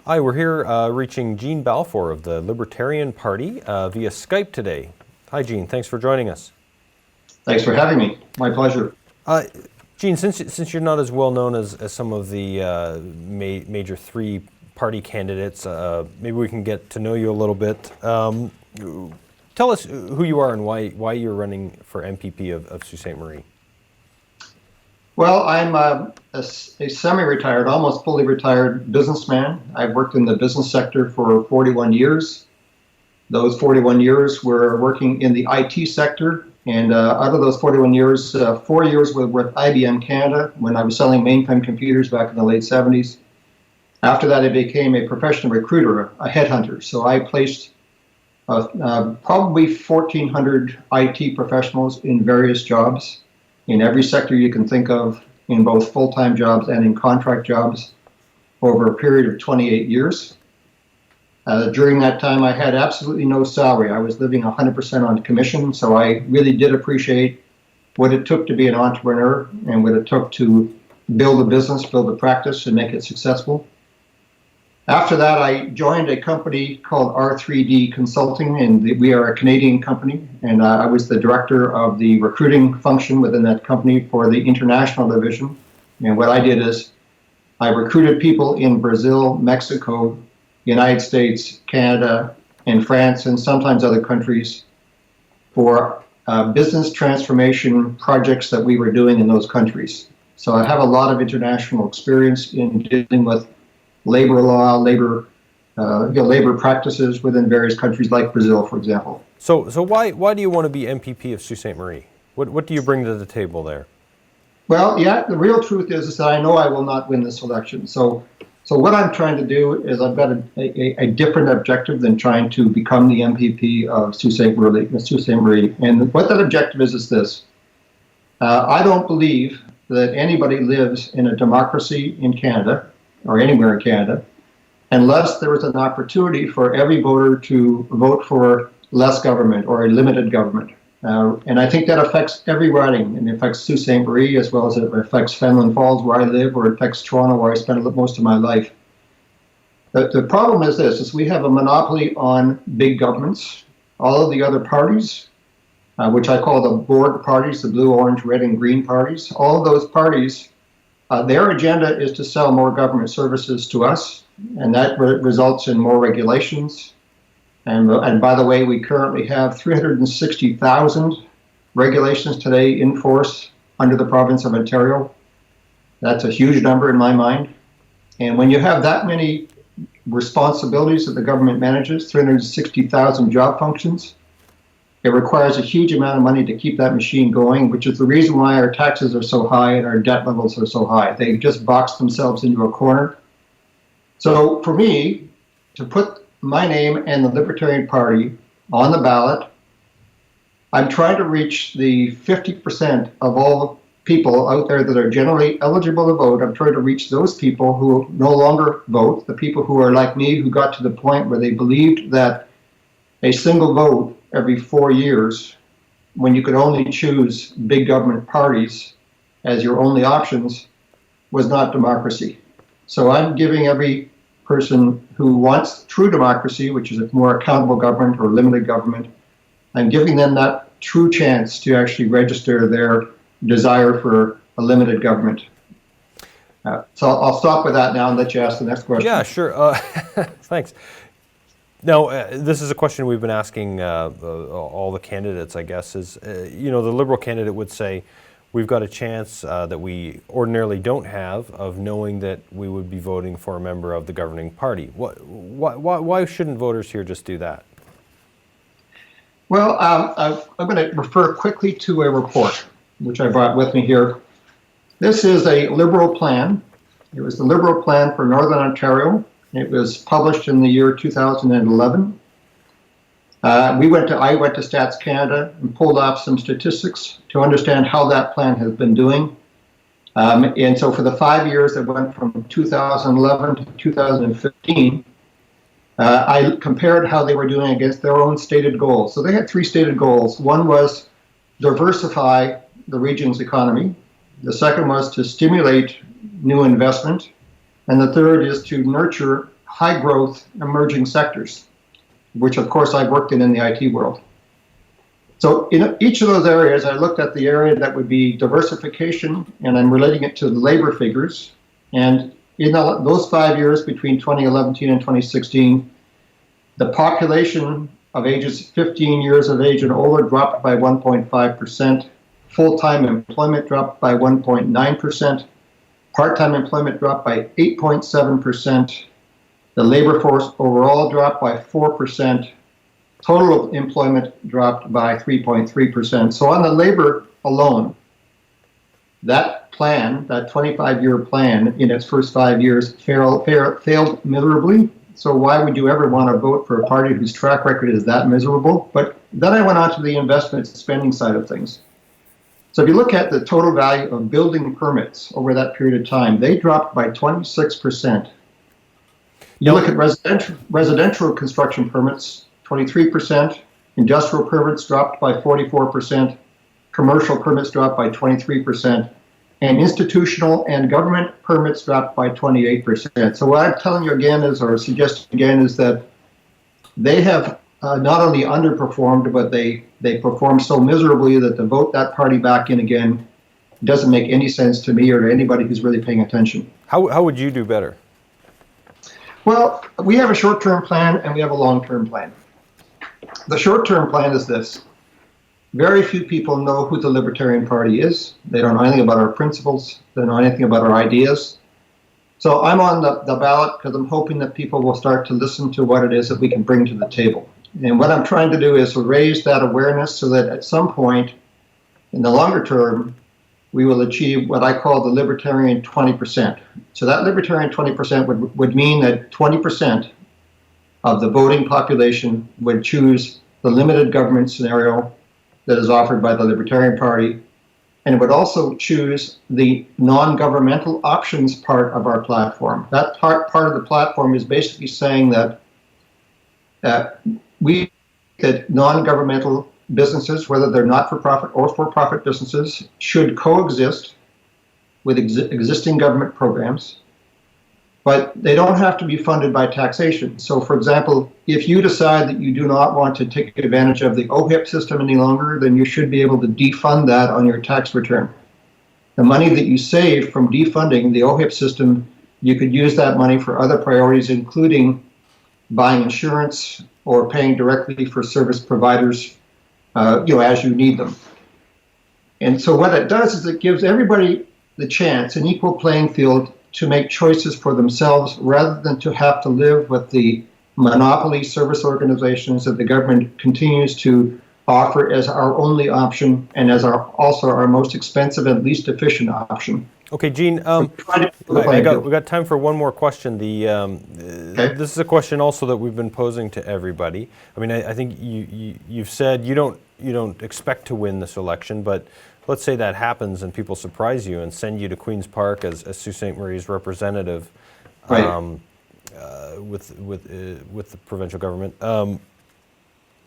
Hi, we're here reaching Gene Balfour of the Libertarian Party via Skype today. Hi, Gene. Thanks for joining us. Thanks for having me. My pleasure. Gene, since you're not as well known as some of the major three-party candidates, maybe we can get to know you a little bit. Tell us who you are and why you're running for MPP of Sault Ste. Marie. Well, I'm a semi-retired, almost fully retired businessman. I've worked in the business sector for 41 years. Those 41 years were working in the IT sector. And out of those 41 years, 4 years were with IBM Canada when I was selling mainframe computers back in the late 70s. After that, I became a professional recruiter, a headhunter. So I placed probably 1,400 IT professionals in various jobs in every sector you can think of, in both full-time jobs and in contract jobs over a period of 28 years. During that time, I had absolutely no salary. I was living 100% on commission, so I really did appreciate what it took to be an entrepreneur and what it took to build a business, build a practice, and make it successful. After that, I joined a company called R3D Consulting, and we are a Canadian company, and I was the director of the recruiting function within that company for the international division. And what I did is I recruited people in Brazil, Mexico, United States, Canada, and France, and sometimes other countries for business transformation projects that we were doing in those countries. So I have a lot of international experience in dealing with labor law, labor practices within various countries like Brazil, for example. So why do you want to be MPP of Sault Ste. Marie? What do you bring to the table there? Well, yeah, the real truth is that I know I will not win this election. So what I'm trying to do is I've got a different objective than trying to become the MPP of Sault Ste. Marie. And what that objective is this. I don't believe that anybody lives in a democracy in Canada or anywhere in Canada unless there is an opportunity for every voter to vote for less government or a limited government. And I think that affects every riding, and it affects Sault Ste. Marie as well as it affects Fenelon Falls, where I live, or it affects Toronto, where I spent most of my life. The problem is this, is we have a monopoly on big governments. All of the other parties, which I call the board parties, the blue, orange, red, and green parties, all of those parties, their agenda is to sell more government services to us, and that results in more regulations. And by the way, we currently have 360,000 regulations today in force under the province of Ontario. That's a huge number in my mind. And when you have that many responsibilities that the government manages, 360,000 job functions, it requires a huge amount of money to keep that machine going, which is the reason why our taxes are so high and our debt levels are so high. They just box themselves into a corner. So for me, to put my name and the Libertarian Party on the ballot, I'm trying to reach the 50% of all people out there that are generally eligible to vote. I'm trying to reach those people who no longer vote, the people who are like me, who got to the point where they believed that a single vote every 4 years, when you could only choose big government parties as your only options, was not democracy. So I'm giving every person who wants true democracy, which is a more accountable government or limited government, I'm giving them that true chance to actually register their desire for a limited government. So I'll stop with that now and let you ask the next question. Yeah, sure. Thanks. Now, this is a question we've been asking all the candidates, I guess, is, the Liberal candidate would say, we've got a chance that we ordinarily don't have of knowing that we would be voting for a member of the governing party. Why shouldn't voters here just do that? Well, I'm going to refer quickly to a report, which I brought with me here. This is a Liberal plan. It was the Liberal plan for Northern Ontario. It was published in the year 2011. I went to Stats Canada and pulled off some statistics to understand how that plan has been doing. And so for the 5 years that went from 2011 to 2015, I compared how they were doing against their own stated goals. So they had three stated goals. One was diversify the region's economy. The second was to stimulate new investment. And the third is to nurture high growth emerging sectors, which of course I've worked in the IT world. So in each of those areas, I looked at the area that would be diversification, and I'm relating it to the labor figures. And in those 5 years between 2011 and 2016, the population of ages 15 years of age and older dropped by 1.5%, full-time employment dropped by 1.9%, part-time employment dropped by 8.7%, the labor force overall dropped by 4%, total employment dropped by 3.3%. So on the labor alone, that plan, that 25-year plan in its first 5 years failed miserably. So why would you ever want to vote for a party whose track record is that miserable? But then I went on to the investment spending side of things. So if you look at the total value of building permits over that period of time, they dropped by 26%. You look at residential construction permits, 23%, industrial permits dropped by 44%, commercial permits dropped by 23%, and institutional and government permits dropped by 28%. So what I'm telling you again is, or suggesting again, is that they have not only underperformed, but they performed so miserably that to vote that party back in again doesn't make any sense to me or to anybody who's really paying attention. How would you do better? Well, we have a short-term plan and we have a long-term plan. The short-term plan is this. Very few people know who the Libertarian Party is. They don't know anything about our principles. They don't know anything about our ideas. So I'm on the ballot because I'm hoping that people will start to listen to what it is that we can bring to the table. And what I'm trying to do is to raise that awareness so that at some point in the longer term, we will achieve what I call the Libertarian 20%. So that Libertarian 20% would mean that 20% of the voting population would choose the limited government scenario that is offered by the Libertarian Party, and it would also choose the non-governmental options part of our platform. That part of the platform is basically saying that that non-governmental businesses, whether they're not-for-profit or for-profit businesses, should coexist with existing government programs, but they don't have to be funded by taxation. So, for example, if you decide that you do not want to take advantage of the OHIP system any longer, then you should be able to defund that on your tax return. The money that you save from defunding the OHIP system, you could use that money for other priorities, including buying insurance or paying directly for service providers, as you need them. And so what it does is it gives everybody the chance, an equal playing field, to make choices for themselves rather than to have to live with the monopoly service organizations that the government continues to offer as our only option and as also our most expensive and least efficient option. Okay, Gene, we got time for one more question. Okay. This is a question also that we've been posing to everybody. I mean, I think you've said you don't expect to win this election, but let's say that happens and people surprise you and send you to Queen's Park as Sault Ste. Marie's representative, right, with the provincial government.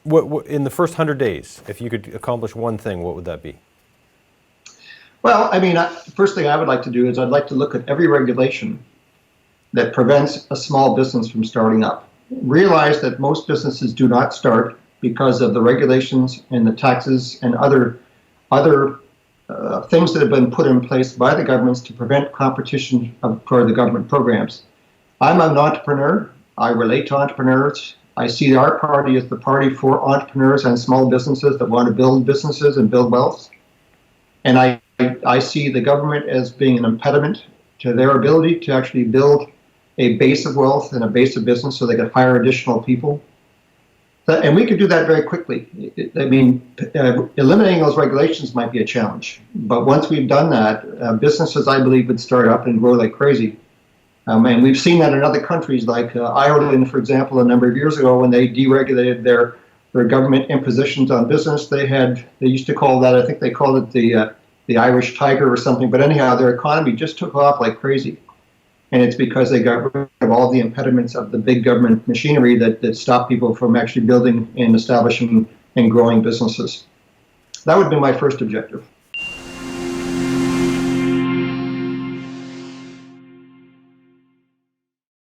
What in the first 100 days, if you could accomplish one thing, what would that be? Well, I mean, first thing I would like to do is I'd like to look at every regulation that prevents a small business from starting up. Realize that most businesses do not start because of the regulations and the taxes and other things that have been put in place by the governments to prevent competition for the government programs. I'm an entrepreneur. I relate to entrepreneurs. I see our party as the party for entrepreneurs and small businesses that want to build businesses and build wealth. And I see the government as being an impediment to their ability to actually build a base of wealth and a base of business so they can hire additional people. And we could do that very quickly. I mean, eliminating those regulations might be a challenge. But once we've done that, businesses, I believe, would start up and grow like crazy. And we've seen that in other countries, like Ireland, for example, a number of years ago when they deregulated their government impositions on business. They used to call that, I think they called it the Irish tiger or something. But anyhow, their economy just took off like crazy. And it's because they got rid of all the impediments of the big government machinery that stop people from actually building and establishing and growing businesses. That would be my first objective.